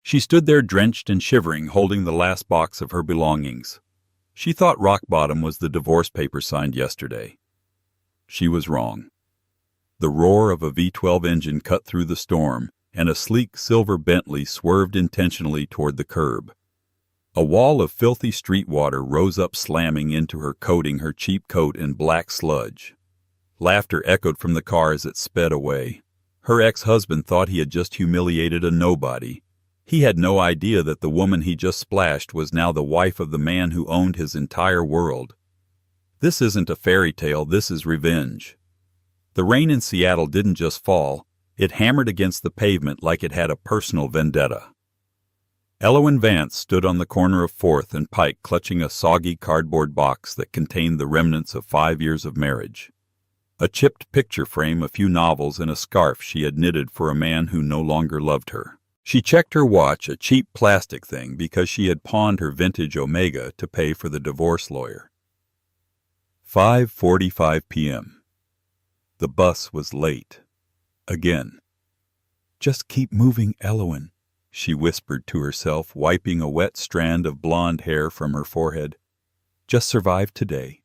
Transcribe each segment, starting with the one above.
She stood there drenched and shivering, holding the last box of her belongings. She thought rock bottom was the divorce papers signed yesterday. She was wrong. The roar of a V12 engine cut through the storm, and a sleek silver Bentley swerved intentionally toward the curb. A wall of filthy street water rose up slamming into her, coating her cheap coat in black sludge. Laughter echoed from the car as it sped away. Her ex-husband thought he had just humiliated a nobody. He had no idea that the woman he just splashed was now the wife of the man who owned his entire world. This isn't a fairy tale, this is revenge. The rain in Seattle didn't just fall, it hammered against the pavement like it had a personal vendetta. Elowen Vance stood on the corner of 4th and Pike, clutching a soggy cardboard box that contained the remnants of 5 years of marriage. A chipped picture frame, a few novels, and a scarf she had knitted for a man who no longer loved her. She checked her watch, a cheap plastic thing, because she had pawned her vintage Omega to pay for the divorce lawyer. 5:45 p.m. The bus was late. Again. "Just keep moving, Elowen," she whispered to herself, wiping a wet strand of blonde hair from her forehead. "Just survive today."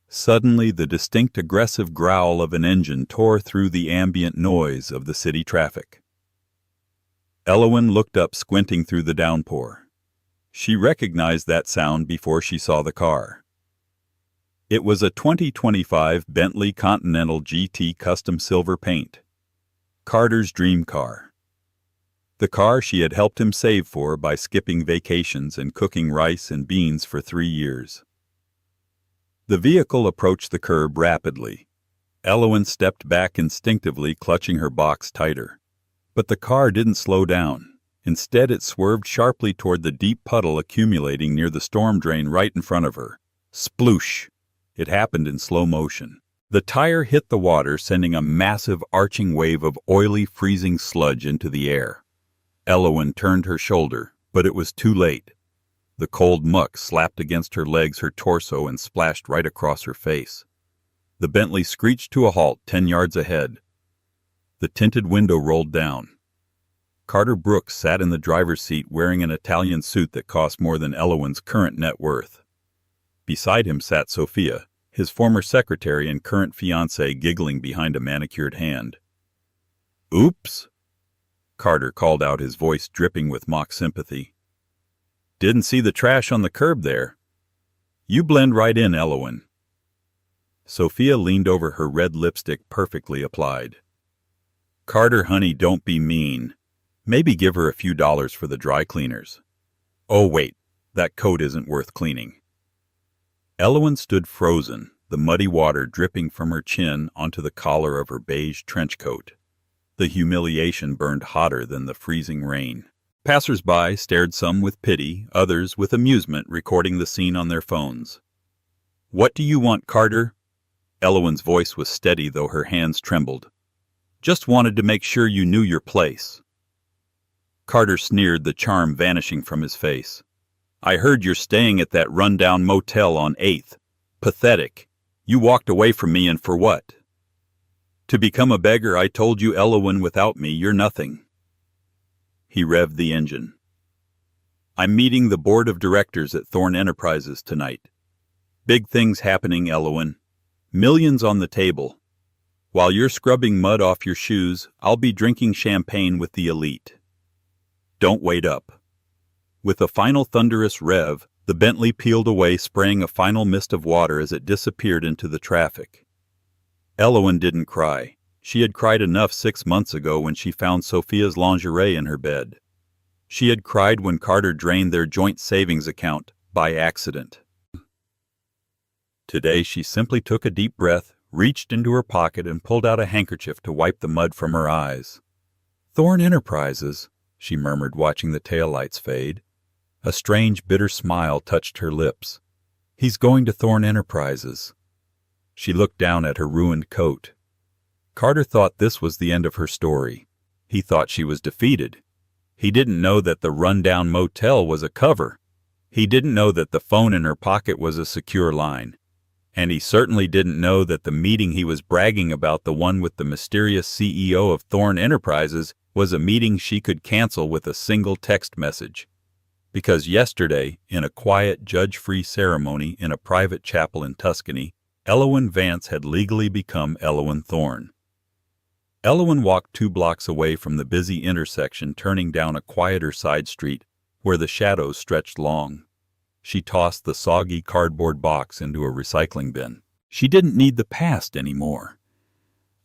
Suddenly, the distinct aggressive growl of an engine tore through the ambient noise of the city traffic. Elowen looked up, squinting through the downpour. She recognized that sound before she saw the car. It was a 2025 Bentley Continental GT Custom Silver Paint. Carter's dream car. The car she had helped him save for by skipping vacations and cooking rice and beans for 3 years. The vehicle approached the curb rapidly. Elowen stepped back instinctively, clutching her box tighter. But the car didn't slow down. Instead, it swerved sharply toward the deep puddle accumulating near the storm drain right in front of her. Sploosh! It happened in slow motion. The tire hit the water, sending a massive arching wave of oily, freezing sludge into the air. Elowen turned her shoulder, but it was too late. The cold muck slapped against her legs, her torso, and splashed right across her face. The Bentley screeched to a halt 10 yards ahead. The tinted window rolled down. Carter Brooks sat in the driver's seat wearing an Italian suit that cost more than Elowen's current net worth. Beside him sat Sophia, his former secretary and current fiancée, giggling behind a manicured hand. "Oops," Carter called out, his voice dripping with mock sympathy. "Didn't see the trash on the curb there. You blend right in, Elowen." Sophia leaned over, her red lipstick perfectly applied. "Carter, honey, don't be mean. Maybe give her a few dollars for the dry cleaners. Oh, wait, that coat isn't worth cleaning." Elowen stood frozen, the muddy water dripping from her chin onto the collar of her beige trench coat. The humiliation burned hotter than the freezing rain. Passers-by stared, some with pity, others with amusement, recording the scene on their phones. "What do you want, Carter?" Elowen's voice was steady, though her hands trembled. "Just wanted to make sure you knew your place." Carter sneered, the charm vanishing from his face. "I heard you're staying at that rundown motel on 8th. Pathetic. You walked away from me, and for what? To become a beggar, I told you, Elowen. Without me, you're nothing." He revved the engine. "I'm meeting the board of directors at Thorn Enterprises tonight. Big things happening, Elowen. Millions on the table. While you're scrubbing mud off your shoes, I'll be drinking champagne with the elite. Don't wait up." With a final thunderous rev, the Bentley peeled away, spraying a final mist of water as it disappeared into the traffic. Elowen didn't cry. She had cried enough 6 months ago when she found Sophia's lingerie in her bed. She had cried when Carter drained their joint savings account by accident. Today she simply took a deep breath, reached into her pocket, and pulled out a handkerchief to wipe the mud from her eyes. "Thorn Enterprises," she murmured, watching the taillights fade. A strange, bitter smile touched her lips. "He's going to Thorn Enterprises." She looked down at her ruined coat. Carter thought this was the end of her story. He thought she was defeated. He didn't know that the rundown motel was a cover. He didn't know that the phone in her pocket was a secure line. And he certainly didn't know that the meeting he was bragging about, the one with the mysterious CEO of Thorn Enterprises, was a meeting she could cancel with a single text message. Because yesterday, in a quiet, judge-free ceremony in a private chapel in Tuscany, Elowyn Vance had legally become Elowyn Thorne. Elowyn walked 2 blocks away from the busy intersection, turning down a quieter side street where the shadows stretched long. She tossed the soggy cardboard box into a recycling bin. She didn't need the past anymore.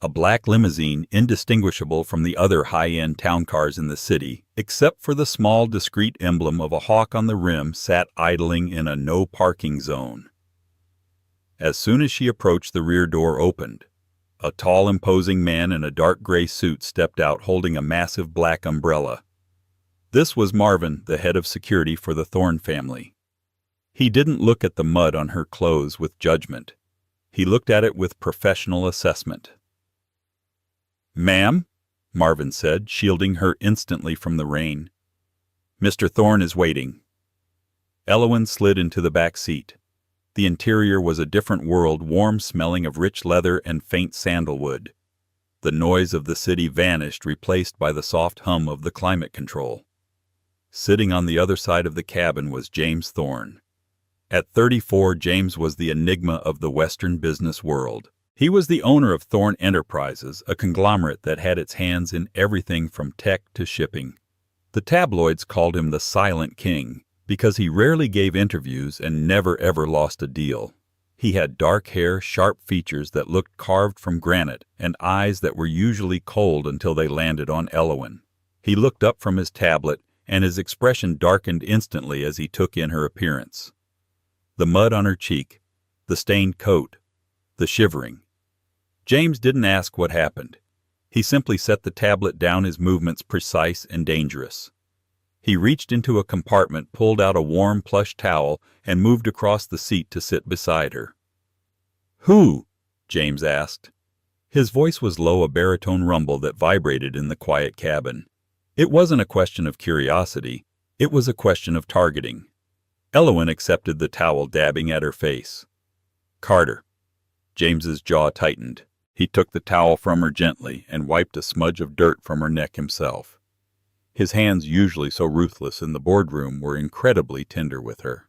A black limousine, indistinguishable from the other high-end town cars in the city, except for the small, discreet emblem of a hawk on the rim, sat idling in a no-parking zone. As soon as she approached, the rear door opened. A tall, imposing man in a dark gray suit stepped out holding a massive black umbrella. This was Marvin, the head of security for the Thorne family. He didn't look at the mud on her clothes with judgment. He looked at it with professional assessment. "Ma'am," Marvin said, shielding her instantly from the rain. "Mr. Thorne is waiting." Elowyn slid into the back seat. The interior was a different world, warm, smelling of rich leather and faint sandalwood. The noise of the city vanished, replaced by the soft hum of the climate control. Sitting on the other side of the cabin was James Thorne. At 34, James was the enigma of the Western business world. He was the owner of Thorne Enterprises, a conglomerate that had its hands in everything from tech to shipping. The tabloids called him the Silent King because he rarely gave interviews and never ever lost a deal. He had dark hair, sharp features that looked carved from granite, and eyes that were usually cold until they landed on Elowyn. He looked up from his tablet, and his expression darkened instantly as he took in her appearance. The mud on her cheek, the stained coat, the shivering. James didn't ask what happened. He simply set the tablet down, his movements precise and dangerous. He reached into a compartment, pulled out a warm plush towel, and moved across the seat to sit beside her. "Who?" James asked. His voice was low, a baritone rumble that vibrated in the quiet cabin. It wasn't a question of curiosity. It was a question of targeting. Elowyn accepted the towel, dabbing at her face. "Carter." James's jaw tightened. He took the towel from her gently and wiped a smudge of dirt from her neck himself. His hands, usually so ruthless in the boardroom, were incredibly tender with her.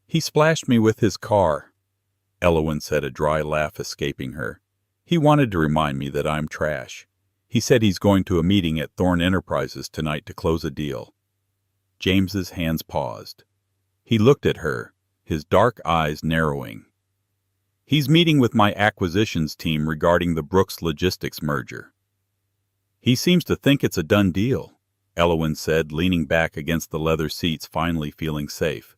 "He splashed me with his car," Elowyn said, a dry laugh escaping her. "He wanted to remind me that I'm trash. He said he's going to a meeting at Thorne Enterprises tonight to close a deal." James's hands paused. He looked at her, his dark eyes narrowing. "He's meeting with my acquisitions team regarding the Brooks Logistics merger." "He seems to think it's a done deal," Elowyn said, leaning back against the leather seats, finally feeling safe.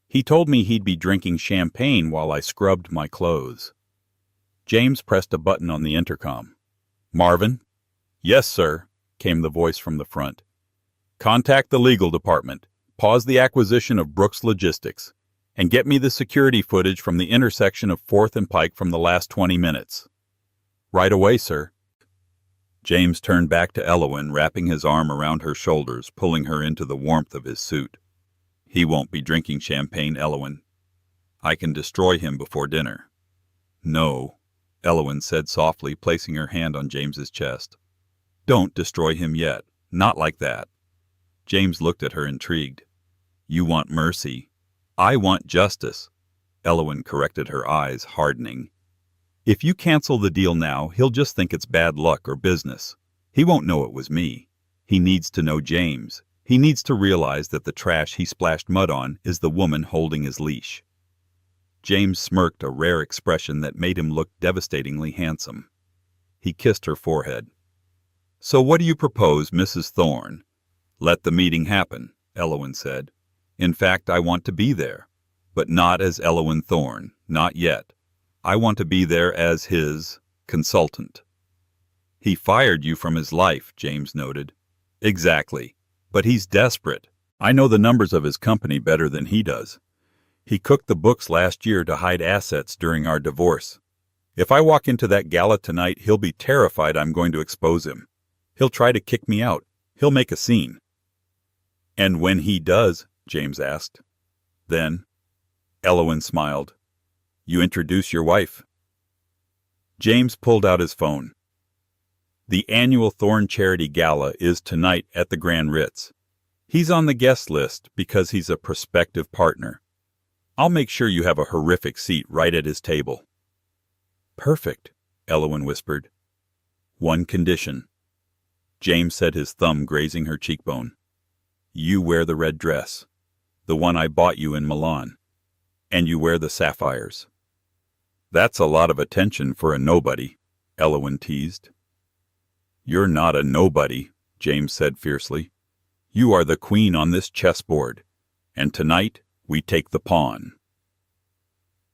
"He told me he'd be drinking champagne while I scrubbed my clothes." James pressed a button on the intercom. "Marvin?" "Yes, sir," came the voice from the front. "Contact the legal department. Pause the acquisition of Brooks Logistics. And get me the security footage from the intersection of 4th and Pike from the last 20 minutes. "Right away, sir." James turned back to Elowyn, wrapping his arm around her shoulders, pulling her into the warmth of his suit. "He won't be drinking champagne, Elowyn. I can destroy him before dinner." "No," Elowyn said softly, placing her hand on James's chest. "Don't destroy him yet. Not like that." James looked at her, intrigued. "You want mercy. I want justice," Elowyn corrected, her eyes hardening. "If you cancel the deal now, he'll just think it's bad luck or business. He won't know it was me. He needs to know James. He needs to realize that the trash he splashed mud on is the woman holding his leash." James smirked, a rare expression that made him look devastatingly handsome. He kissed her forehead. "So what do you propose, Mrs. Thorne?" "Let the meeting happen," Elowyn said. "In fact, I want to be there. But not as Elowyn Thorne, not yet. I want to be there as his consultant." "He fired you from his life," James noted. "Exactly. But he's desperate. I know the numbers of his company better than he does. He cooked the books last year to hide assets during our divorce. If I walk into that gala tonight, he'll be terrified I'm going to expose him. He'll try to kick me out. He'll make a scene." "And when he does," James asked, "then?" Elowyn smiled. "You introduce your wife." James pulled out his phone. The annual Thorn Charity Gala is tonight at the Grand Ritz. He's on the guest list because he's a prospective partner. I'll make sure you have a horrific seat right at his table." "Perfect," Elowen whispered. "One condition." James said, his thumb grazing her cheekbone. "You wear the red dress, the one I bought you in Milan, and you wear the sapphires." "That's a lot of attention for a nobody," Elowen teased. "You're not a nobody," James said fiercely. "You are the queen on this chessboard, and tonight we take the pawn."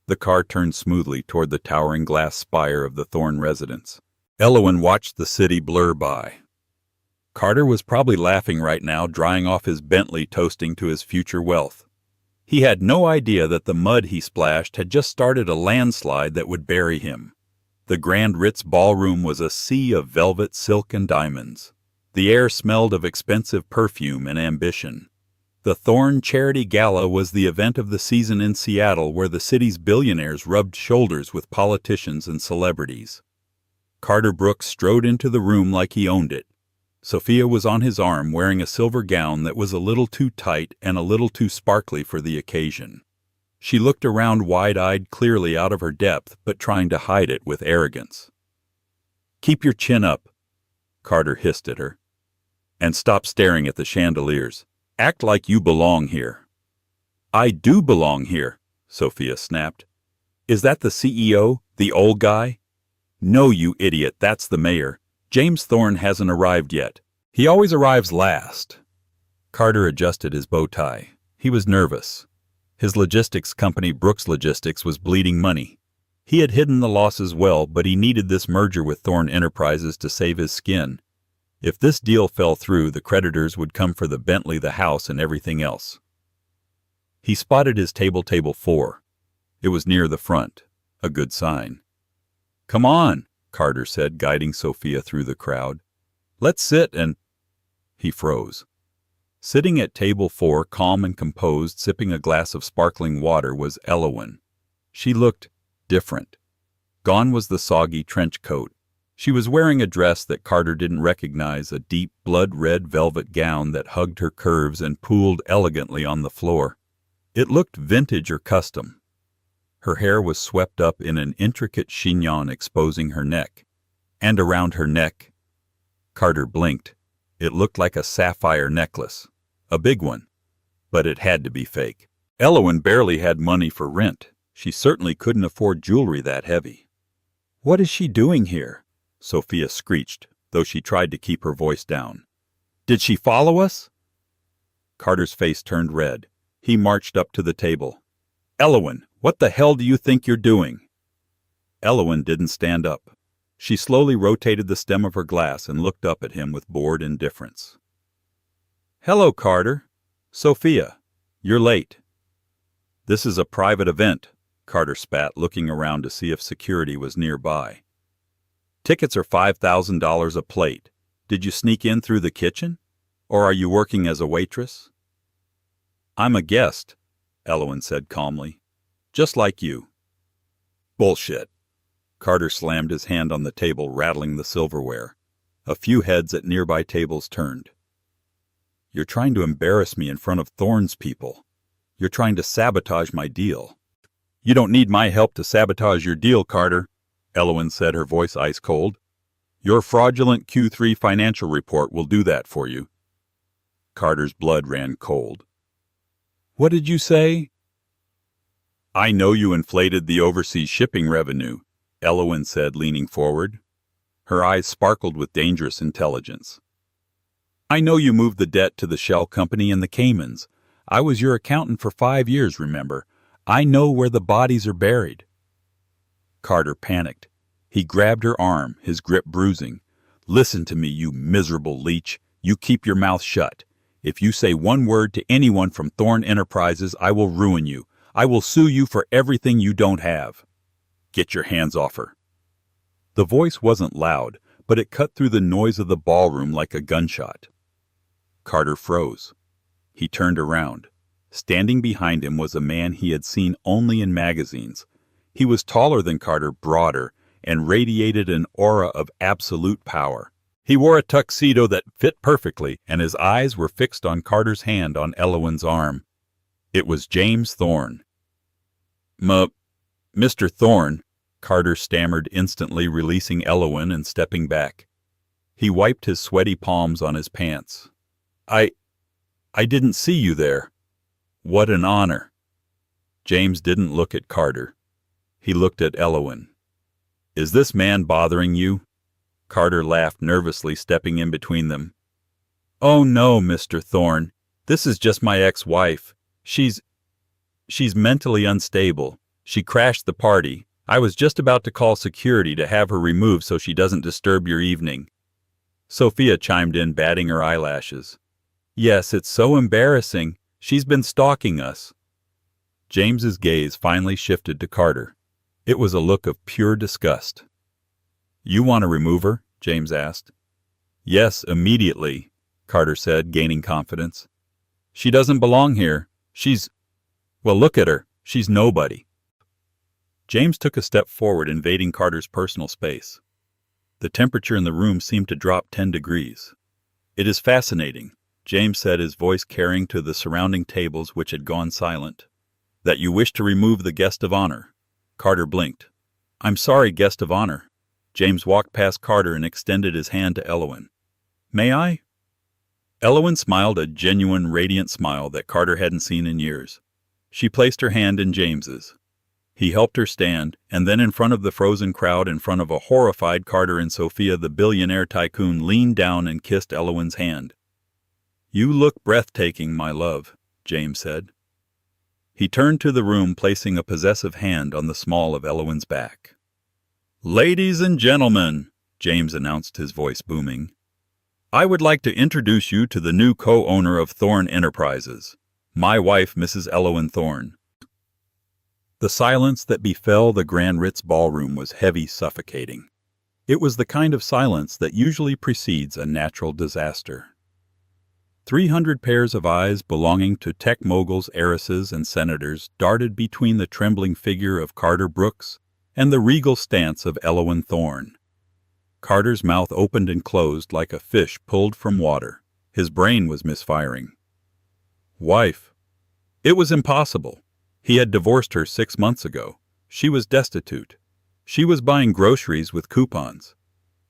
The car turned smoothly toward the towering glass spire of the Thorne residence. Elowen watched the city blur by. Carter was probably laughing right now, drying off his Bentley, toasting to his future wealth. He had no idea that the mud he splashed had just started a landslide that would bury him. The Grand Ritz ballroom was a sea of velvet, silk, and diamonds. The air smelled of expensive perfume and ambition. The Thorn Charity Gala was the event of the season in Seattle, where the city's billionaires rubbed shoulders with politicians and celebrities. Carter Brooks strode into the room like he owned it. Sophia was on his arm, wearing a silver gown that was a little too tight and a little too sparkly for the occasion. She looked around wide-eyed, clearly out of her depth, but trying to hide it with arrogance. "Keep your chin up," Carter hissed at her. "And stop staring at the chandeliers. Act like you belong here." "I do belong here," Sophia snapped. "Is that the CEO, the old guy?" "No, you idiot, that's the mayor. James Thorne hasn't arrived yet. He always arrives last." Carter adjusted his bow tie. He was nervous. His logistics company, Brooks Logistics, was bleeding money. He had hidden the losses well, but he needed this merger with Thorne Enterprises to save his skin. If this deal fell through, the creditors would come for the Bentley, the house, and everything else. He spotted his table 4. It was near the front, a good sign. "Come on," Carter said, guiding Sophia through the crowd. "Let's sit and—" He froze. Sitting at table 4, calm and composed, sipping a glass of sparkling water, was Elowen. She looked different. Gone was the soggy trench coat. She was wearing a dress that Carter didn't recognize, a deep blood-red velvet gown that hugged her curves and pooled elegantly on the floor. It looked vintage or custom. Her hair was swept up in an intricate chignon exposing her neck. And around her neck, Carter blinked. It looked like a sapphire necklace. A big one. But it had to be fake. Elowen barely had money for rent. She certainly couldn't afford jewelry that heavy. "What is she doing here?" Sophia screeched, though she tried to keep her voice down. "Did she follow us?" Carter's face turned red. He marched up to the table. "Elowen, what the hell do you think you're doing?" Elowen didn't stand up. She slowly rotated the stem of her glass and looked up at him with bored indifference. "Hello, Carter. Sophia, you're late." "This is a private event," Carter spat, looking around to see if security was nearby. "Tickets are $5,000 a plate. Did you sneak in through the kitchen? Or are you working as a waitress?" "I'm a guest," Elowen said calmly. "Just like you." "Bullshit." Carter slammed his hand on the table, rattling the silverware. A few heads at nearby tables turned. "You're trying to embarrass me in front of Thorne's people. You're trying to sabotage my deal." "You don't need my help to sabotage your deal, Carter," Elowen said, her voice ice cold. "Your fraudulent Q3 financial report will do that for you." Carter's blood ran cold. "What did you say?" "I know you inflated the overseas shipping revenue," Elowen said, leaning forward. Her eyes sparkled with dangerous intelligence. "I know you moved the debt to the shell company in the Caymans. I was your accountant for 5 years, remember. I know where the bodies are buried." Carter panicked. He grabbed her arm, his grip bruising. "Listen to me, you miserable leech. You keep your mouth shut. If you say one word to anyone from Thorne Enterprises, I will ruin you. I will sue you for everything you don't have. Get your hands off her." The voice wasn't loud, but it cut through the noise of the ballroom like a gunshot. Carter froze. He turned around. Standing behind him was a man he had seen only in magazines. He was taller than Carter, broader, and radiated an aura of absolute power. He wore a tuxedo that fit perfectly, and his eyes were fixed on Carter's hand on Elowyn's arm. It was James Thorne. Mr. Thorne, Carter stammered, instantly releasing Elowyn and stepping back. He wiped his sweaty palms on his pants. I didn't see you there. What an honor. James didn't look at Carter. He looked at Elowyn. Is this man bothering you? Carter laughed nervously, stepping in between them. Oh no, Mr. Thorne. This is just my ex-wife. She's mentally unstable. She crashed the party. I was just about to call security to have her removed so she doesn't disturb your evening. Sophia chimed in, batting her eyelashes. Yes, it's so embarrassing. She's been stalking us. James's gaze finally shifted to Carter. It was a look of pure disgust. You want to remove her? James asked. Yes, immediately, Carter said, gaining confidence. She doesn't belong here. Well, look at her. She's nobody. James took a step forward, invading Carter's personal space. The temperature in the room seemed to drop 10 degrees. It is fascinating, James said, his voice carrying to the surrounding tables which had gone silent, that you wish to remove the guest of honor. Carter blinked. I'm sorry, guest of honor. James walked past Carter and extended his hand to Elowyn. May I? Elowyn smiled, a genuine, radiant smile that Carter hadn't seen in years. She placed her hand in James's. He helped her stand, and then in front of the frozen crowd, in front of a horrified Carter and Sophia, the billionaire tycoon leaned down and kissed Elowyn's hand. You look breathtaking, my love, James said. He turned to the room, placing a possessive hand on the small of Elowyn's back. Ladies and gentlemen, James announced, his voice booming, I would like to introduce you to the new co-owner of Thorne Enterprises, my wife, Mrs. Elowyn Thorne. The silence that befell the Grand Ritz ballroom was heavy, suffocating. It was the kind of silence that usually precedes a natural disaster. 300 pairs of eyes belonging to tech moguls, heiresses, and senators darted between the trembling figure of Carter Brooks and the regal stance of Elowyn Thorne. Carter's mouth opened and closed like a fish pulled from water. His brain was misfiring. Wife. It was impossible. He had divorced her 6 months ago. She was destitute. She was buying groceries with coupons.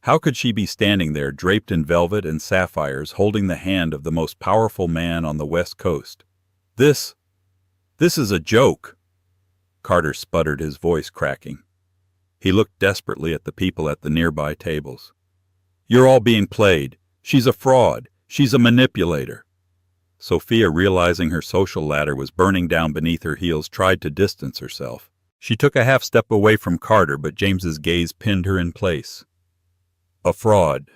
How could she be standing there, draped in velvet and sapphires, holding the hand of the most powerful man on the West Coast? This is a joke. Carter sputtered, his voice cracking. He looked desperately at the people at the nearby tables. You're all being played. She's a fraud. She's a manipulator. Sophia, realizing her social ladder was burning down beneath her heels, tried to distance herself. She took a half step away from Carter, but James's gaze pinned her in place. A fraud,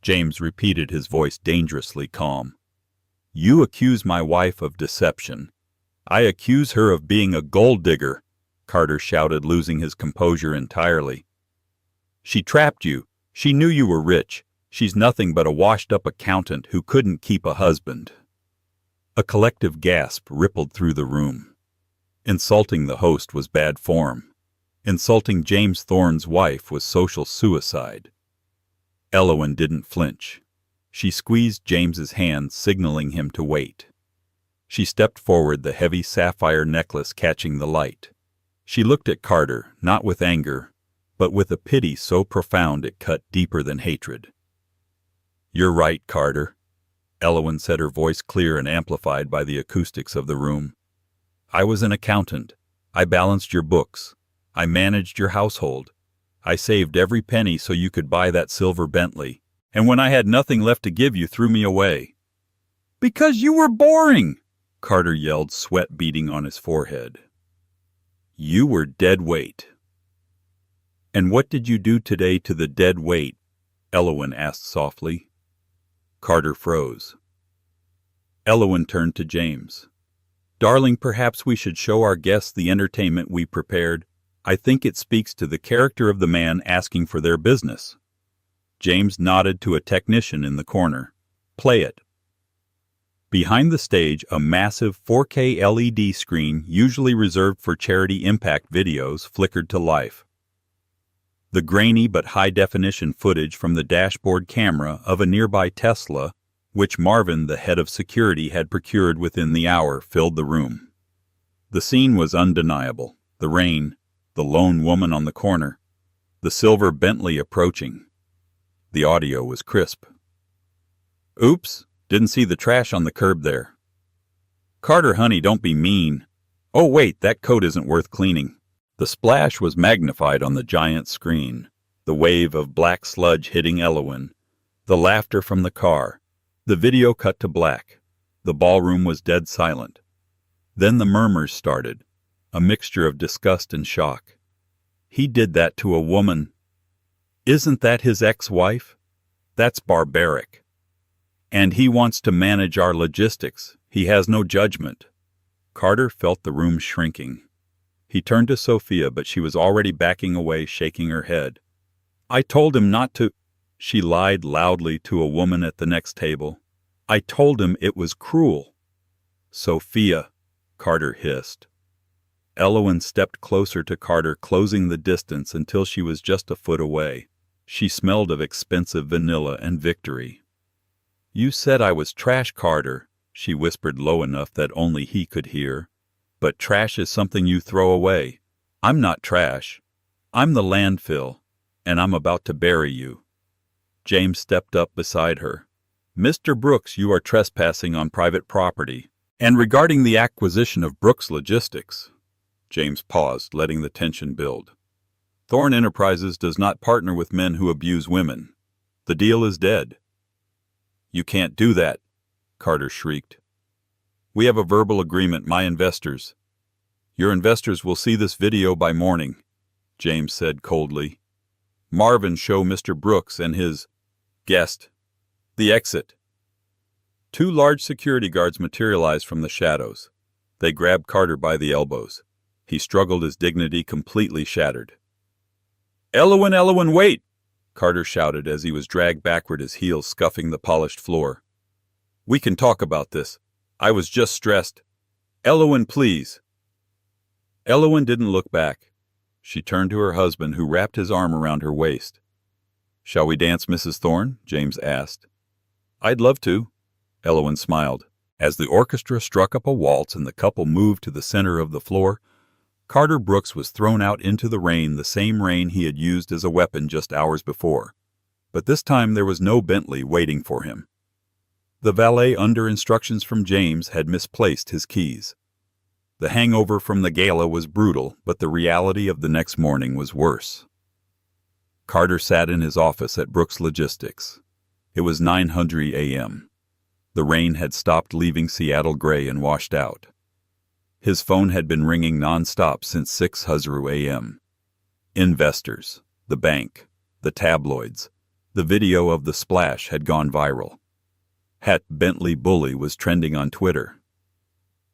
James repeated, his voice dangerously calm. You accuse my wife of deception. I accuse her of being a gold digger, Carter shouted, losing his composure entirely. She trapped you. She knew you were rich. She's nothing but a washed-up accountant who couldn't keep a husband. A collective gasp rippled through the room. Insulting the host was bad form. Insulting James Thorne's wife was social suicide. Elowyn didn't flinch. She squeezed James's hand, signaling him to wait. She stepped forward, the heavy sapphire necklace catching the light. She looked at Carter, not with anger, but with a pity so profound it cut deeper than hatred. You're right, Carter, Elowyn said, her voice clear and amplified by the acoustics of the room. I was an accountant. I balanced your books. I managed your household. I saved every penny so you could buy that silver Bentley. And when I had nothing left to give, you threw me away. Because you were boring, Carter yelled, sweat beading on his forehead. You were dead weight. And what did you do today to the dead weight? Elowyn asked softly. Carter froze. Elowyn turned to James. Darling, perhaps we should show our guests the entertainment we prepared. I think it speaks to the character of the man asking for their business. James nodded to a technician in the corner. Play it. Behind the stage, a massive 4K LED screen, usually reserved for charity impact videos, flickered to life. The grainy but high-definition footage from the dashboard camera of a nearby Tesla, which Marvin, the head of security, had procured within the hour, filled the room. The scene was undeniable. The rain, the lone woman on the corner, the silver Bentley approaching. The audio was crisp. "Oops, didn't see the trash on the curb there." "Carter, honey, don't be mean." "Oh, wait, that coat isn't worth cleaning." The splash was magnified on the giant screen. The wave of black sludge hitting Elowen. The laughter from the car. The video cut to black. The ballroom was dead silent. Then the murmurs started, a mixture of disgust and shock. He did that to a woman. Isn't that his ex-wife? That's barbaric. And he wants to manage our logistics. He has no judgment. Carter felt the room shrinking. He turned to Sophia, but she was already backing away, shaking her head. "I told him not to," she lied loudly to a woman at the next table. "I told him it was cruel." "Sophia," Carter hissed. Elowen stepped closer to Carter, closing the distance until she was just a foot away. She smelled of expensive vanilla and victory. "You said I was trash, Carter," she whispered low enough that only he could hear. "But trash is something you throw away. I'm not trash. I'm the landfill, and I'm about to bury you." James stepped up beside her. "Mr. Brooks, you are trespassing on private property. And regarding the acquisition of Brooks Logistics," James paused, letting the tension build. "Thorne Enterprises does not partner with men who abuse women. The deal is dead." "You can't do that," Carter shrieked. "We have a verbal agreement, my investors." "Your investors will see this video by morning," James said coldly. "Marvin, show Mr. Brooks and his guest the exit." Two large security guards materialized from the shadows. They grabbed Carter by the elbows. He struggled, his dignity completely shattered. Elowen, wait!" Carter shouted as he was dragged backward, his heels scuffing the polished floor. "We can talk about this. I was just stressed. Elowen, please." Elowen didn't look back. She turned to her husband, who wrapped his arm around her waist. "Shall we dance, Mrs. Thorne?" James asked. "I'd love to." Elowen smiled. As the orchestra struck up a waltz and the couple moved to the center of the floor, Carter Brooks was thrown out into the rain, the same rain he had used as a weapon just hours before. But this time there was no Bentley waiting for him. The valet, under instructions from James, had misplaced his keys. The hangover from the gala was brutal, but the reality of the next morning was worse. Carter sat in his office at Brooks Logistics. It was 9:00 a.m. The rain had stopped, leaving Seattle gray and washed out. His phone had been ringing nonstop since 6:00 a.m. Investors, the bank, the tabloids, the video of the splash had gone viral. Het Bentley bully was trending on Twitter.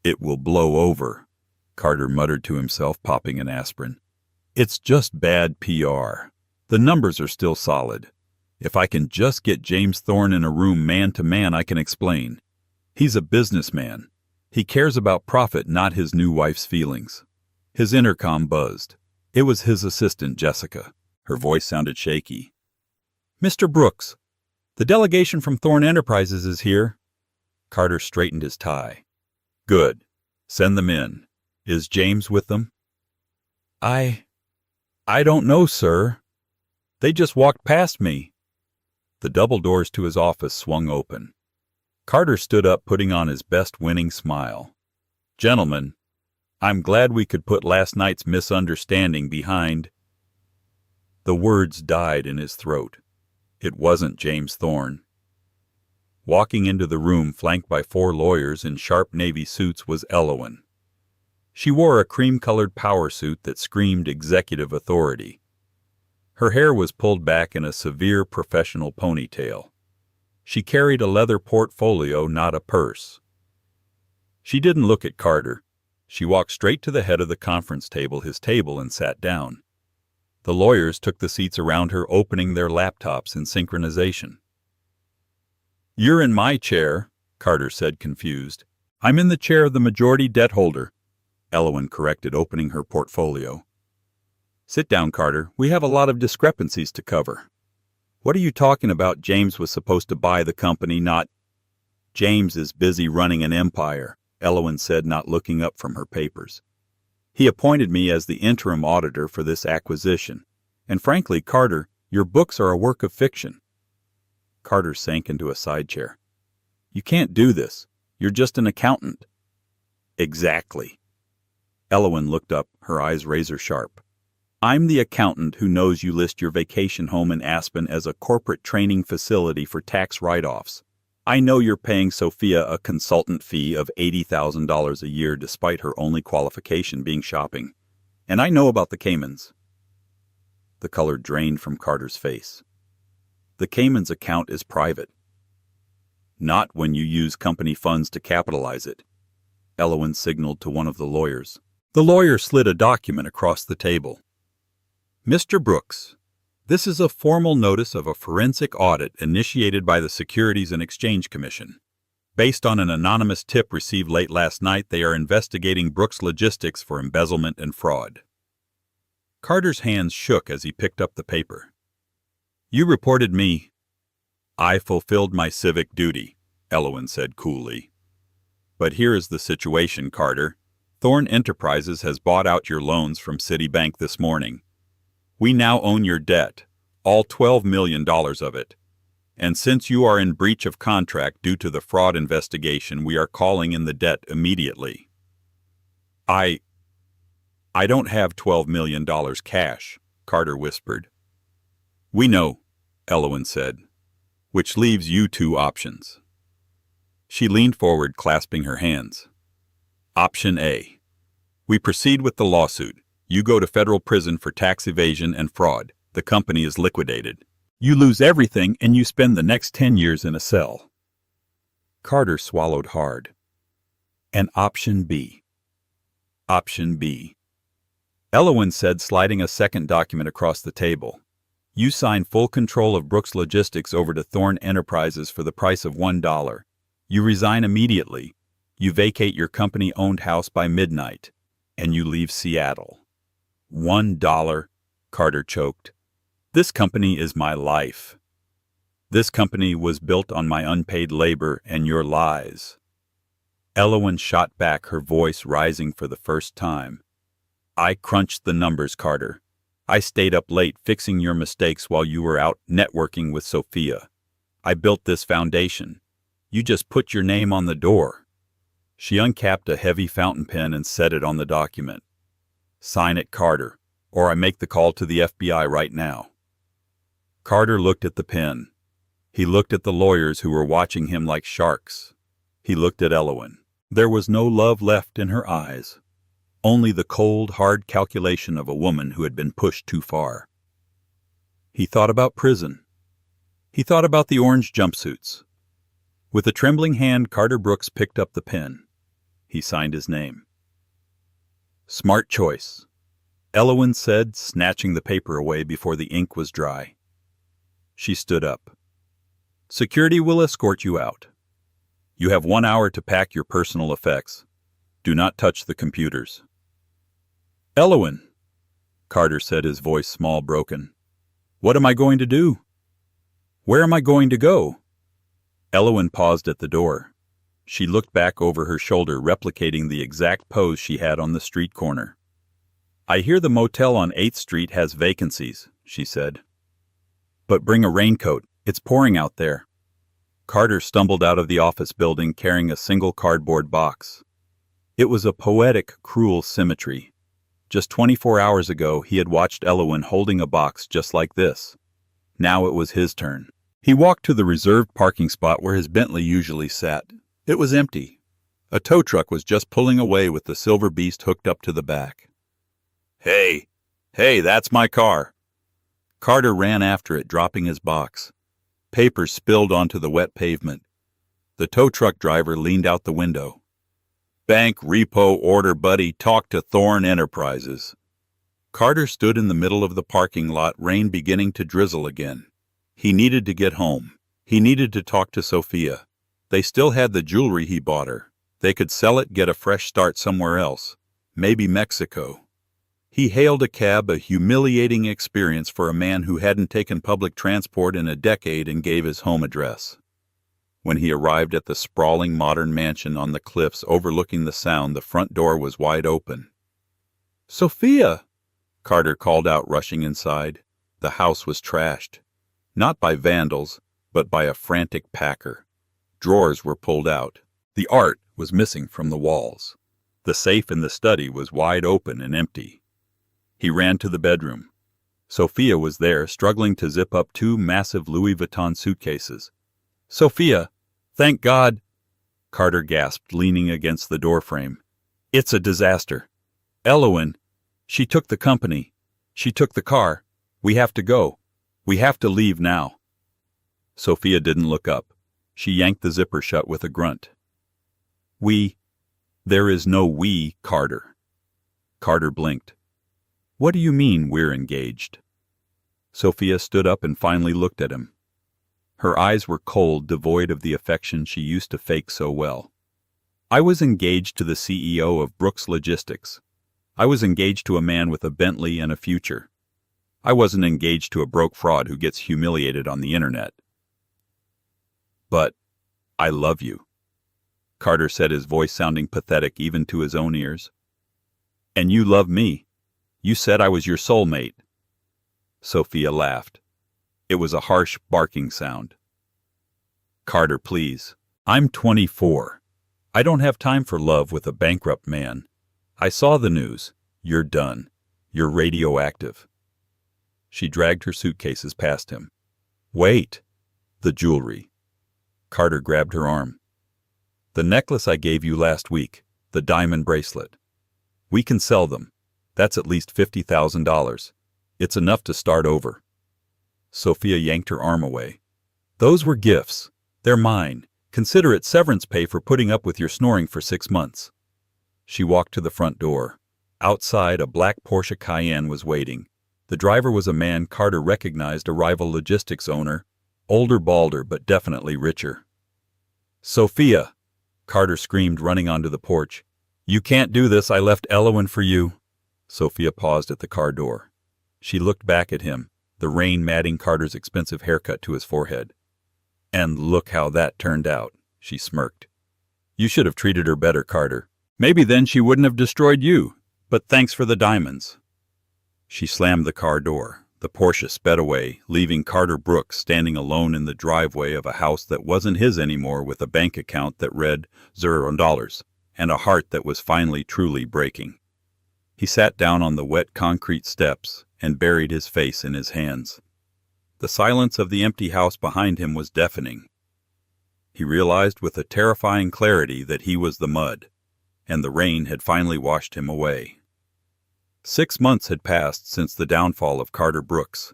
"It will blow over," Carter muttered to himself, popping an aspirin. "It's just bad PR. The numbers are still solid. If I can just get James Thorne in a room man to man, I can explain. He's a businessman. He cares about profit, not his new wife's feelings." His intercom buzzed. It was his assistant, Jessica. Her voice sounded shaky. "Mr. Brooks, the delegation from Thorne Enterprises is here." Carter straightened his tie. "Good. Send them in. Is James with them?" I don't know, sir. They just walked past me." The double doors to his office swung open. Carter stood up, putting on his best winning smile. "Gentlemen, I'm glad we could put last night's misunderstanding behind." The words died in his throat. It wasn't James Thorne. Walking into the room, flanked by 4 lawyers in sharp navy suits, was Elowen. She wore a cream-colored power suit that screamed executive authority. Her hair was pulled back in a severe professional ponytail. She carried a leather portfolio, not a purse. She didn't look at Carter. She walked straight to the head of the conference table, his table, and sat down. The lawyers took the seats around her, opening their laptops in synchronization. "You're in my chair," Carter said, confused. "I'm in the chair of the majority debt holder," Elowen corrected, opening her portfolio. Sit down, Carter. We have a lot of discrepancies to cover. What are you talking about? James was supposed to buy the company, not... James is busy running an empire, Elowen said, not looking up from her papers. He appointed me as the interim auditor for this acquisition. And frankly, Carter, your books are a work of fiction. Carter sank into a side chair. You can't do this. You're just an accountant. Exactly. Elowen looked up, her eyes razor sharp. I'm the accountant who knows you list your vacation home in Aspen as a corporate training facility for tax write-offs. I know you're paying Sophia a consultant fee of $80,000 a year despite her only qualification being shopping. And I know about the Caymans. The color drained from Carter's face. The Caymans account is private. Not when you use company funds to capitalize it. Elowen signaled to one of the lawyers. The lawyer slid a document across the table. Mr. Brooks, this is a formal notice of a forensic audit initiated by the Securities and Exchange Commission. Based on an anonymous tip received late last night, they are investigating Brooks Logistics for embezzlement and fraud. Carter's hands shook as he picked up the paper. You reported me. I fulfilled my civic duty, Elowen said coolly. But here is the situation, Carter. Thorne Enterprises has bought out your loans from Citibank this morning. We now own your debt, all $12 million of it. And since you are in breach of contract due to the fraud investigation, we are calling in the debt immediately. I don't have $12 million cash, Carter whispered. We know, Elowen said, which leaves you two options. She leaned forward, clasping her hands. Option A. We proceed with the lawsuit. You go to federal prison for tax evasion and fraud. The company is liquidated. You lose everything and you spend the next 10 years in a cell. Carter swallowed hard. And option B. Option B. Elowen said, sliding a second document across the table. You sign full control of Brooks Logistics over to Thorne Enterprises for the price of $1. You resign immediately. You vacate your company-owned house by midnight. And you leave Seattle. $1, Carter choked. This company is my life. This company was built on my unpaid labor and your lies. Elowen shot back, her voice rising for the first time. I crunched the numbers, Carter. I stayed up late fixing your mistakes while you were out networking with Sophia. I built this foundation. You just put your name on the door. She uncapped a heavy fountain pen and set it on the document. Sign it, Carter, or I make the call to the FBI right now. Carter looked at the pen. He looked at the lawyers who were watching him like sharks. He looked at Elowen. There was no love left in her eyes. Only the cold, hard calculation of a woman who had been pushed too far. He thought about prison. He thought about the orange jumpsuits. With a trembling hand, Carter Brooks picked up the pen. He signed his name. Smart choice, Elowen said, snatching the paper away before the ink was dry. She stood up. Security will escort you out. You have 1 hour to pack your personal effects. Do not touch the computers. Elowen, Carter said, his voice small, broken. What am I going to do? Where am I going to go? Elowen paused at the door. She looked back over her shoulder, replicating the exact pose she had on the street corner. I hear the motel on 8th Street has vacancies, she said. But bring a raincoat. It's pouring out there. Carter stumbled out of the office building carrying a single cardboard box. It was a poetic, cruel symmetry. Just 24 hours ago, he had watched Elowen holding a box just like this. Now it was his turn. He walked to the reserved parking spot where his Bentley usually sat. It was empty. A tow truck was just pulling away with the silver beast hooked up to the back. Hey, that's my car. Carter ran after it, dropping his box. Papers spilled onto the wet pavement. The tow truck driver leaned out the window. Bank repo order, buddy. Talk to Thorne Enterprises. Carter stood in the middle of the parking lot, rain beginning to drizzle again. He needed to get home. He needed to talk to Sophia. They still had the jewelry he bought her. They could sell it, get a fresh start somewhere else. Maybe Mexico. He hailed a cab, a humiliating experience for a man who hadn't taken public transport in a decade, and gave his home address. When he arrived at the sprawling modern mansion on the cliffs overlooking the Sound, the front door was wide open. "Sophia!" Carter called out, rushing inside. The house was trashed. Not by vandals, but by a frantic packer. Drawers were pulled out. The art was missing from the walls. The safe in the study was wide open and empty. He ran to the bedroom. Sophia was there, struggling to zip up 2 massive Louis Vuitton suitcases. "Sophia! Thank God!" Carter gasped, leaning against the doorframe. "It's a disaster. Elowen, she took the company. She took the car. We have to go. We have to leave now." Sophia didn't look up. She yanked the zipper shut with a grunt. There is no we, Carter." Carter blinked. "What do you mean we're engaged?" Sophia stood up and finally looked at him. Her eyes were cold, devoid of the affection she used to fake so well. "I was engaged to the CEO of Brooks Logistics. I was engaged to a man with a Bentley and a future. I wasn't engaged to a broke fraud who gets humiliated on the internet." "But I love you," Carter said, his voice sounding pathetic even to his own ears. "And you love me. You said I was your soulmate." Sophia laughed. It was a harsh, barking sound. "Carter, please. I'm 24. I don't have time for love with a bankrupt man. I saw the news. You're done. You're radioactive." She dragged her suitcases past him. "Wait. The jewelry." Carter grabbed her arm. "The necklace I gave you last week, the diamond bracelet. We can sell them. That's at least $50,000. It's enough to start over." Sophia yanked her arm away. "Those were gifts. They're mine. Consider it severance pay for putting up with your snoring for 6 months. She walked to the front door. Outside, a black Porsche Cayenne was waiting. The driver was a man Carter recognized, a rival logistics owner, older, balder, but definitely richer. "Sophia!" Carter screamed, running onto the porch. "You can't do this. I left Elowen for you." Sophia paused at the car door. She looked back at him, the rain matting Carter's expensive haircut to his forehead. "And look how that turned out," she smirked. "You should have treated her better, Carter. Maybe then she wouldn't have destroyed you. But thanks for the diamonds." She slammed the car door. The Porsche sped away, leaving Carter Brooks standing alone in the driveway of a house that wasn't his anymore, with a bank account that read $0 and a heart that was finally truly breaking. He sat down on the wet concrete steps and buried his face in his hands. The silence of the empty house behind him was deafening. He realized with a terrifying clarity that he was the mud, and the rain had finally washed him away. 6 months had passed since the downfall of Carter Brooks.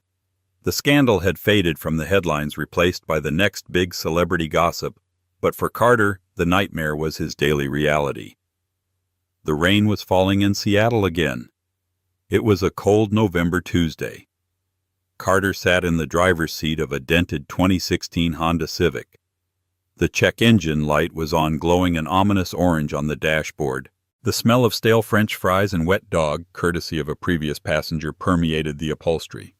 The scandal had faded from the headlines, replaced by the next big celebrity gossip, but for Carter, the nightmare was his daily reality. The rain was falling in Seattle again. It was a cold November Tuesday. Carter sat in the driver's seat of a dented 2016 Honda Civic. The check engine light was on, glowing an ominous orange on the dashboard. The smell of stale French fries and wet dog, courtesy of a previous passenger, permeated the upholstery.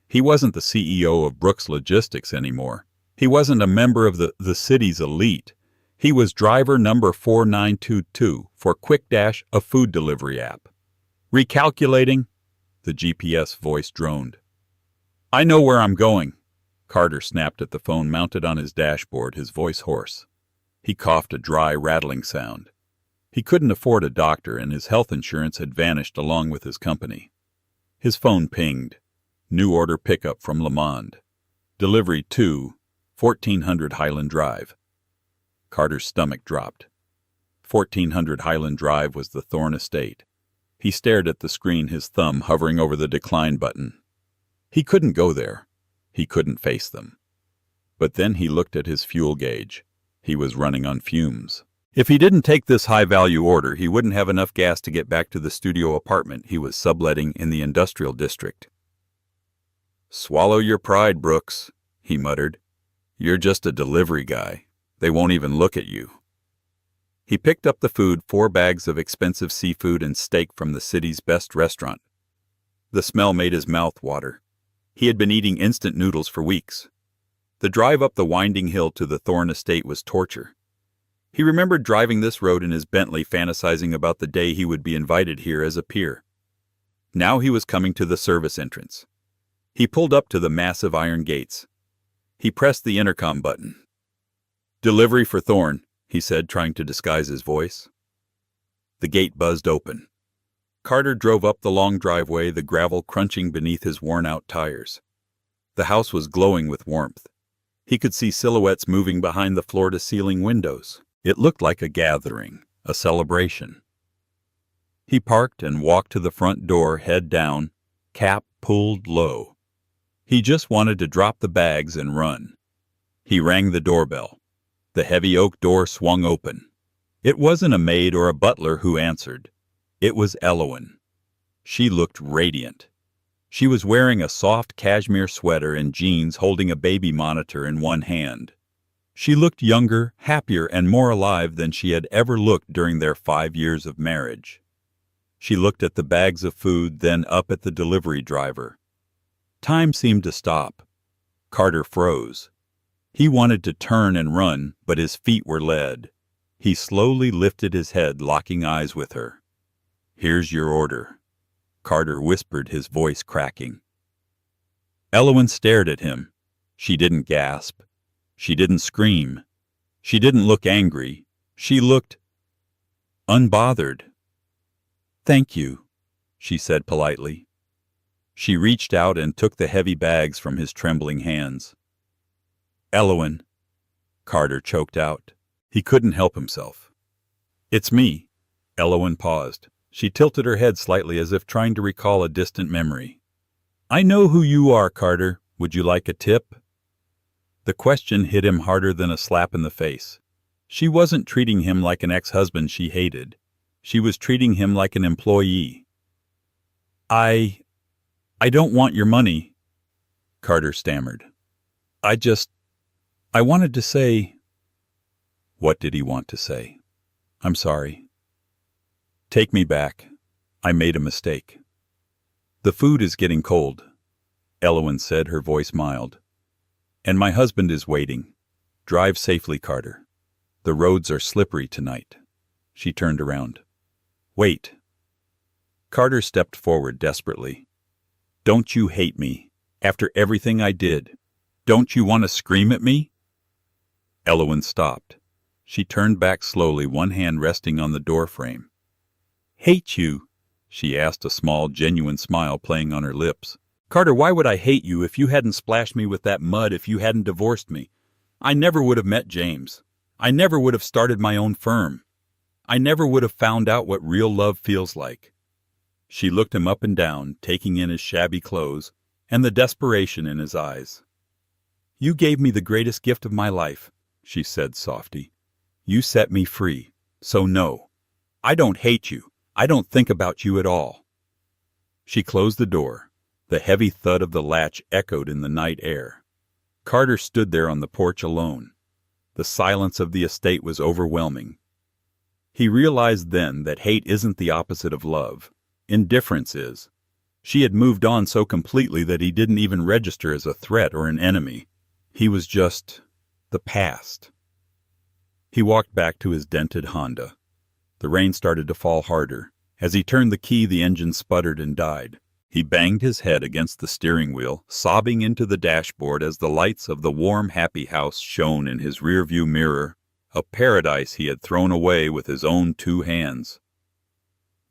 He wasn't the CEO of Brooks Logistics anymore. He wasn't a member of the city's elite. He was driver number 4922 for QuickDash, a food delivery app. "Recalculating?" The GPS voice droned. "I know where I'm going." Carter snapped at the phone mounted on his dashboard, his voice hoarse. He coughed, a dry, rattling sound. He couldn't afford a doctor, and his health insurance had vanished along with his company. His phone pinged. New order pickup from Le Monde. Delivery to 1400 Highland Drive. Carter's stomach dropped. 1400 Highland Drive was the Thorne estate. He stared at the screen, his thumb hovering over the decline button. He couldn't go there. He couldn't face them. But then he looked at his fuel gauge. He was running on fumes. If he didn't take this high-value order, he wouldn't have enough gas to get back to the studio apartment he was subletting in the industrial district. "Swallow your pride, Brooks," he muttered. "You're just a delivery guy. They won't even look at you." He picked up the food, 4 bags of expensive seafood and steak from the city's best restaurant. The smell made his mouth water. He had been eating instant noodles for weeks. The drive up the winding hill to the Thorne estate was torture. He remembered driving this road in his Bentley, fantasizing about the day he would be invited here as a peer. Now he was coming to the service entrance. He pulled up to the massive iron gates. He pressed the intercom button. "Delivery for Thorne," he said, trying to disguise his voice. The gate buzzed open. Carter drove up the long driveway, the gravel crunching beneath his worn-out tires. The house was glowing with warmth. He could see silhouettes moving behind the floor-to-ceiling windows. It looked like a gathering, a celebration. He parked and walked to the front door, head down, cap pulled low. He just wanted to drop the bags and run. He rang the doorbell. The heavy oak door swung open. It wasn't a maid or a butler who answered. It was Elowen. She looked radiant. She was wearing a soft cashmere sweater and jeans, holding a baby monitor in one hand. She looked younger, happier, and more alive than she had ever looked during their 5 years of marriage. She looked at the bags of food, then up at the delivery driver. Time seemed to stop. Carter froze. He wanted to turn and run, but his feet were lead. He slowly lifted his head, locking eyes with her. "Here's your order," Carter whispered, his voice cracking. Elowen stared at him. She didn't gasp. She didn't scream. She didn't look angry. She looked unbothered. "Thank you," she said politely. She reached out and took the heavy bags from his trembling hands. "Elowen," Carter choked out. He couldn't help himself. "It's me." Elowen paused. She tilted her head slightly as if trying to recall a distant memory. "I know who you are, Carter. Would you like a tip?" The question hit him harder than a slap in the face. She wasn't treating him like an ex-husband she hated. She was treating him like an employee. I don't want your money," Carter stammered. I wanted to say—" What did he want to say? "I'm sorry. Take me back. I made a mistake." "The food is getting cold," Elowen said, her voice mild. "And my husband is waiting. Drive safely, Carter. The roads are slippery tonight." She turned around. "Wait." Carter stepped forward desperately. "Don't you hate me? After everything I did? Don't you want to scream at me?" Elowen stopped. She turned back slowly, one hand resting on the doorframe. "Hate you?" she asked, a small, genuine smile playing on her lips. "Carter, why would I hate you if you hadn't splashed me with that mud, if you hadn't divorced me? I never would have met James. I never would have started my own firm. I never would have found out what real love feels like." She looked him up and down, taking in his shabby clothes and the desperation in his eyes. "You gave me the greatest gift of my life," she said softly. "You set me free. So no, I don't hate you. I don't think about you at all." She closed the door. The heavy thud of the latch echoed in the night air. Carter stood there on the porch alone. The silence of the estate was overwhelming. He realized then that hate isn't the opposite of love. Indifference is. She had moved on so completely that he didn't even register as a threat or an enemy. He was just the past. He walked back to his dented Honda. The rain started to fall harder. As he turned the key, the engine sputtered and died. He banged his head against the steering wheel, sobbing into the dashboard as the lights of the warm, happy house shone in his rearview mirror, a paradise he had thrown away with his own 2 hands.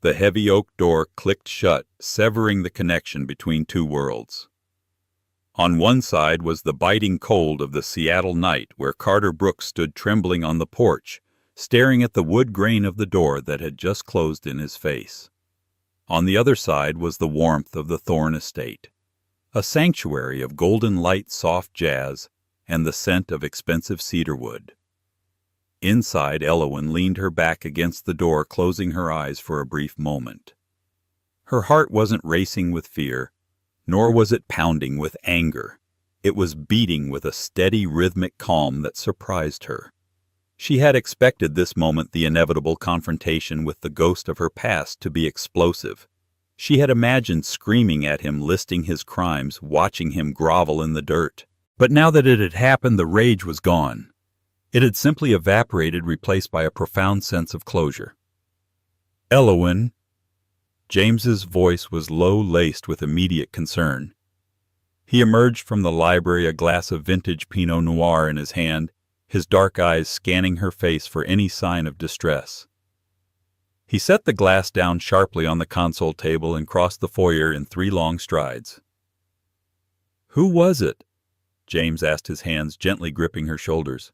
The heavy oak door clicked shut, severing the connection between 2 worlds. On one side was the biting cold of the Seattle night, where Carter Brooks stood trembling on the porch, staring at the wood grain of the door that had just closed in his face. On the other side was the warmth of the Thorne estate, a sanctuary of golden light, soft jazz, and the scent of expensive cedarwood. Inside, Elowen leaned her back against the door, closing her eyes for a brief moment. Her heart wasn't racing with fear, nor was it pounding with anger. It was beating with a steady, rhythmic calm that surprised her. She had expected this moment, the inevitable confrontation with the ghost of her past, to be explosive. She had imagined screaming at him, listing his crimes, watching him grovel in the dirt. But now that it had happened, the rage was gone. It had simply evaporated, replaced by a profound sense of closure. "Elowen." James's voice was low, laced with immediate concern. He emerged from the library, a glass of vintage Pinot Noir in his hand, his dark eyes scanning her face for any sign of distress. He set the glass down sharply on the console table and crossed the foyer in 3 long strides. "Who was it?" James asked, his hands gently gripping her shoulders.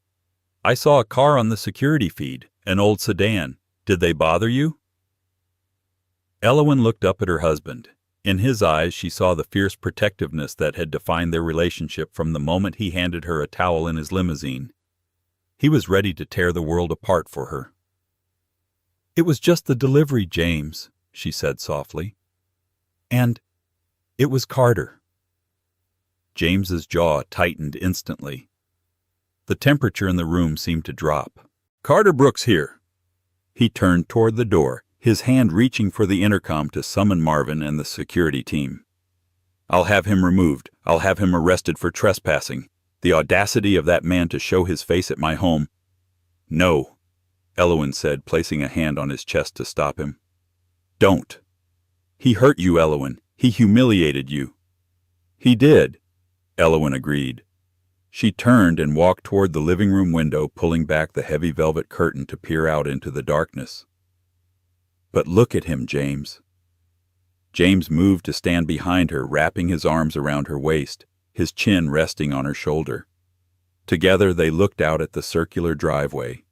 "I saw a car on the security feed, an old sedan. Did they bother you?" Elowen looked up at her husband. In his eyes she saw the fierce protectiveness that had defined their relationship from the moment he handed her a towel in his limousine. He was ready to tear the world apart for her. "It was just the delivery, James," she said softly. "And it was Carter." James's jaw tightened instantly. The temperature in the room seemed to drop. "Carter Brooks here." He turned toward the door, his hand reaching for the intercom to summon Marvin and the security team. "I'll have him removed. I'll have him arrested for trespassing. The audacity of that man to show his face at my home." "No," Elowen said, placing a hand on his chest to stop him. "Don't. He hurt you, Elowen. He humiliated you." "He did," Elowen agreed. She turned and walked toward the living room window, pulling back the heavy velvet curtain to peer out into the darkness. "But look at him, James." James moved to stand behind her, wrapping his arms around her waist, his chin resting on her shoulder. Together they looked out at the circular driveway.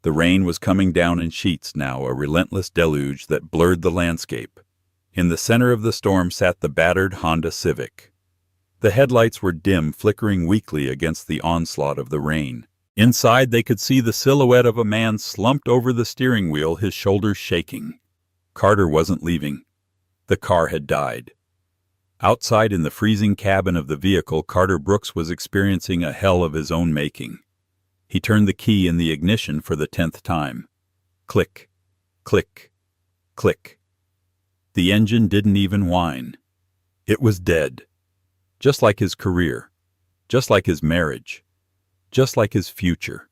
The rain was coming down in sheets now, a relentless deluge that blurred the landscape. In the center of the storm sat the battered Honda Civic. The headlights were dim, flickering weakly against the onslaught of the rain. Inside they could see the silhouette of a man slumped over the steering wheel, his shoulders shaking. Carter wasn't leaving. The car had died. Outside in the freezing cabin of the vehicle, Carter Brooks was experiencing a hell of his own making. He turned the key in the ignition for the 10th time. Click, click, click. The engine didn't even whine. It was dead. Just like his career. Just like his marriage. Just like his future.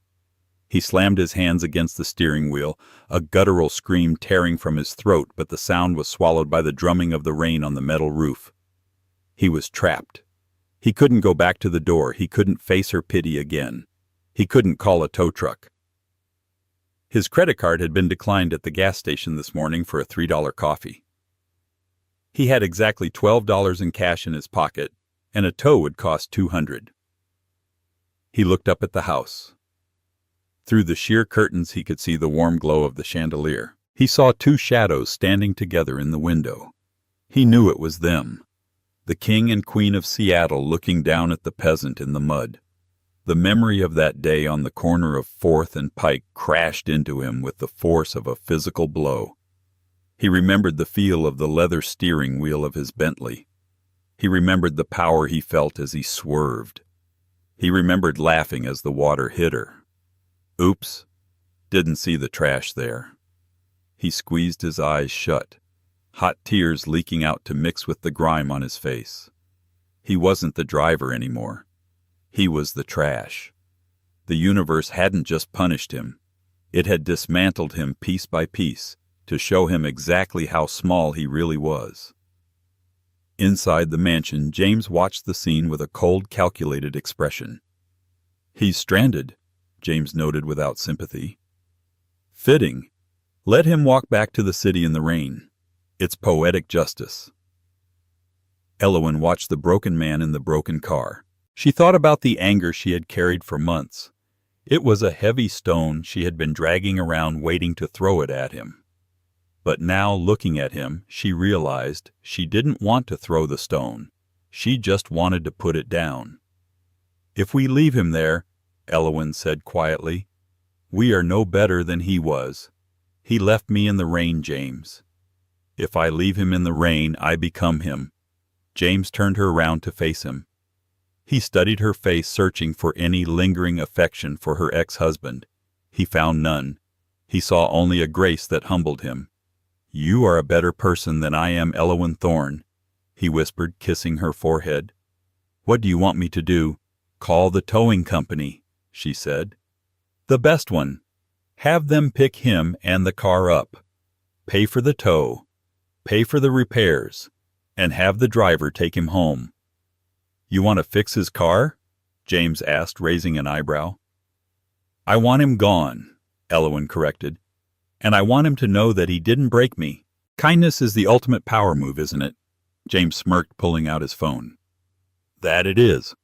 He slammed his hands against the steering wheel, a guttural scream tearing from his throat, but the sound was swallowed by the drumming of the rain on the metal roof. He was trapped. He couldn't go back to the door. He couldn't face her pity again. He couldn't call a tow truck. His credit card had been declined at the gas station this morning for a $3 coffee. He had exactly $12 in cash in his pocket, and a tow would cost $200. He looked up at the house. Through the sheer curtains he could see the warm glow of the chandelier. He saw 2 shadows standing together in the window. He knew it was them. The king and queen of Seattle looking down at the peasant in the mud. The memory of that day on the corner of 4th and Pike crashed into him with the force of a physical blow. He remembered the feel of the leather steering wheel of his Bentley. He remembered the power he felt as he swerved. He remembered laughing as the water hit her. Oops, didn't see the trash there. He squeezed his eyes shut, hot tears leaking out to mix with the grime on his face. He wasn't the driver anymore. He was the trash. The universe hadn't just punished him. It had dismantled him piece by piece to show him exactly how small he really was. Inside the mansion, James watched the scene with a cold, calculated expression. "He's stranded," James noted without sympathy. "Fitting. Let him walk back to the city in the rain. It's poetic justice." Elowen watched the broken man in the broken car. She thought about the anger she had carried for months. It was a heavy stone she had been dragging around waiting to throw it at him. But now, looking at him, she realized she didn't want to throw the stone. She just wanted to put it down. "If we leave him there," Elowen said quietly, "we are no better than he was. He left me in the rain, James. If I leave him in the rain, I become him." James turned her around to face him. He studied her face, searching for any lingering affection for her ex-husband. He found none. He saw only a grace that humbled him. "You are a better person than I am, Elowen Thorne," he whispered, kissing her forehead. "What do you want me to do?" "Call the towing company," she said. "The best one. Have them pick him and the car up. Pay for the tow. Pay for the repairs. And have the driver take him home." "You want to fix his car?" James asked, raising an eyebrow. "I want him gone," Elowen corrected. "And I want him to know that he didn't break me." "Kindness is the ultimate power move, isn't it?" James smirked, pulling out his phone. "That it is."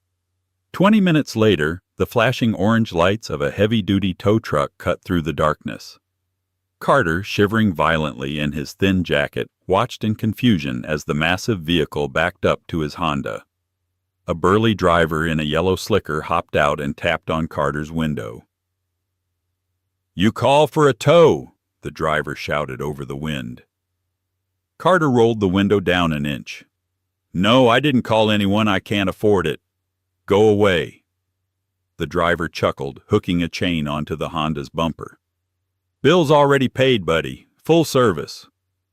20 minutes later, the flashing orange lights of a heavy-duty tow truck cut through the darkness. Carter, shivering violently in his thin jacket, watched in confusion as the massive vehicle backed up to his Honda. A burly driver in a yellow slicker hopped out and tapped on Carter's window. "You call for a tow," the driver shouted over the wind. Carter rolled the window down an inch. "No, I didn't call anyone. I can't afford it. Go away." The driver chuckled, hooking a chain onto the Honda's bumper. "Bill's already paid, buddy. Full service.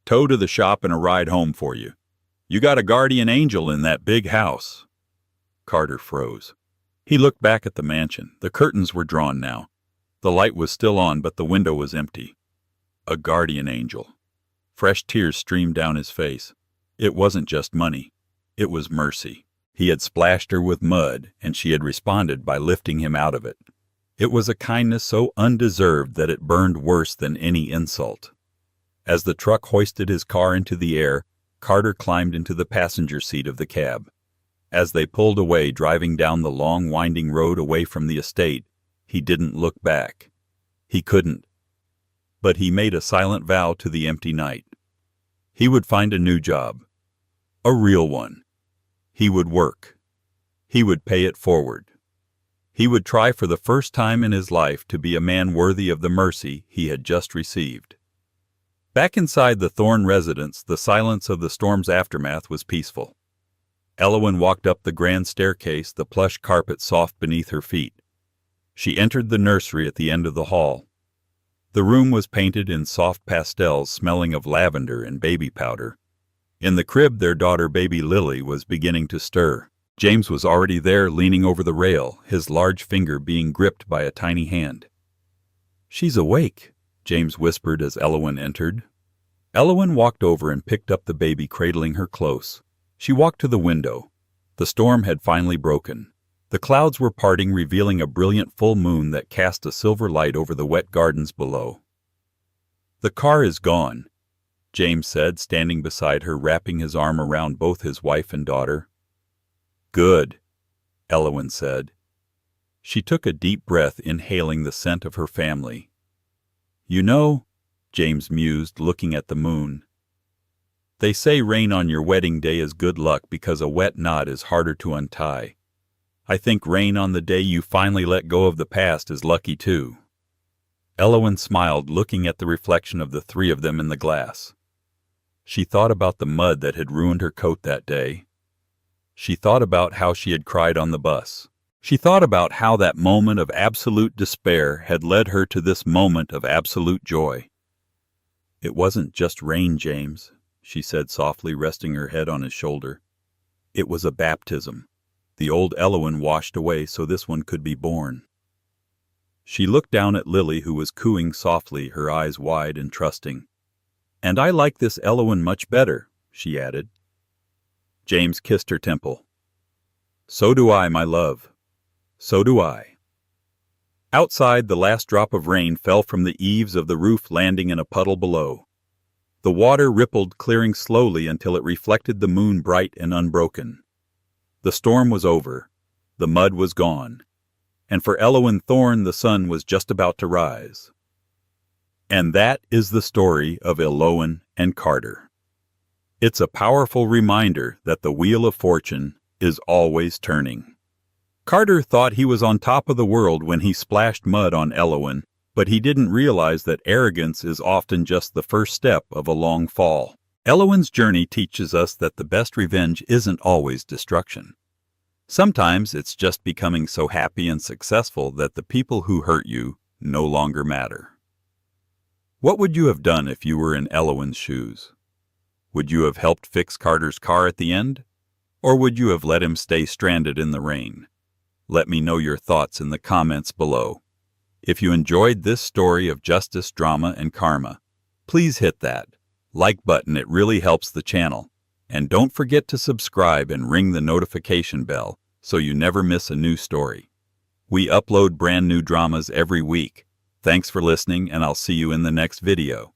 Tow to the shop and a ride home for you. You got a guardian angel in that big house." Carter froze. He looked back at the mansion. The curtains were drawn now. The light was still on, but the window was empty. A guardian angel. Fresh tears streamed down his face. It wasn't just money. It was mercy. He had splashed her with mud, and she had responded by lifting him out of it. It was a kindness so undeserved that it burned worse than any insult. As the truck hoisted his car into the air, Carter climbed into the passenger seat of the cab. As they pulled away, driving down the long, winding road away from the estate, he didn't look back. He couldn't. But he made a silent vow to the empty night. He would find a new job. A real one. He would work. He would pay it forward. He would try for the first time in his life to be a man worthy of the mercy he had just received. Back inside the Thorne residence, the silence of the storm's aftermath was peaceful. Elowen walked up the grand staircase, the plush carpet soft beneath her feet. She entered the nursery at the end of the hall. The room was painted in soft pastels, smelling of lavender and baby powder. In the crib, their daughter, baby Lily, was beginning to stir. James was already there, leaning over the rail, his large finger being gripped by a tiny hand. "She's awake," James whispered as Elowen entered. Elowen walked over and picked up the baby, cradling her close. She walked to the window. The storm had finally broken. The clouds were parting, revealing a brilliant full moon that cast a silver light over the wet gardens below. "The car is gone," James said, standing beside her, wrapping his arm around both his wife and daughter. "Good," Elowen said. She took a deep breath, inhaling the scent of her family. "You know," James mused, looking at the moon, "they say rain on your wedding day is good luck because a wet knot is harder to untie. I think rain on the day you finally let go of the past is lucky too." Elowen smiled, looking at the reflection of the three of them in the glass. She thought about the mud that had ruined her coat that day. She thought about how she had cried on the bus. She thought about how that moment of absolute despair had led her to this moment of absolute joy. "It wasn't just rain, James," she said softly, resting her head on his shoulder. "It was a baptism. The old Elowen washed away so this one could be born." She looked down at Lily, who was cooing softly, her eyes wide and trusting. "And I like this Elowen much better," she added. James kissed her temple. "So do I, my love. So do I." Outside, the last drop of rain fell from the eaves of the roof, landing in a puddle below. The water rippled, clearing slowly until it reflected the moon bright and unbroken. The storm was over. The mud was gone. And for Elowen Thorne, the sun was just about to rise. And that is the story of Elowen and Carter. It's a powerful reminder that the wheel of fortune is always turning. Carter thought he was on top of the world when he splashed mud on Elowen, but he didn't realize that arrogance is often just the first step of a long fall. Elowen's journey teaches us that the best revenge isn't always destruction. Sometimes it's just becoming so happy and successful that the people who hurt you no longer matter. What would you have done if you were in Elowen's shoes? Would you have helped fix Carter's car at the end? Or would you have let him stay stranded in the rain? Let me know your thoughts in the comments below. If you enjoyed this story of justice, drama, and karma, please hit that like button. It really helps the channel. And don't forget to subscribe and ring the notification bell so you never miss a new story. We upload brand new dramas every week. Thanks for listening, and I'll see you in the next video.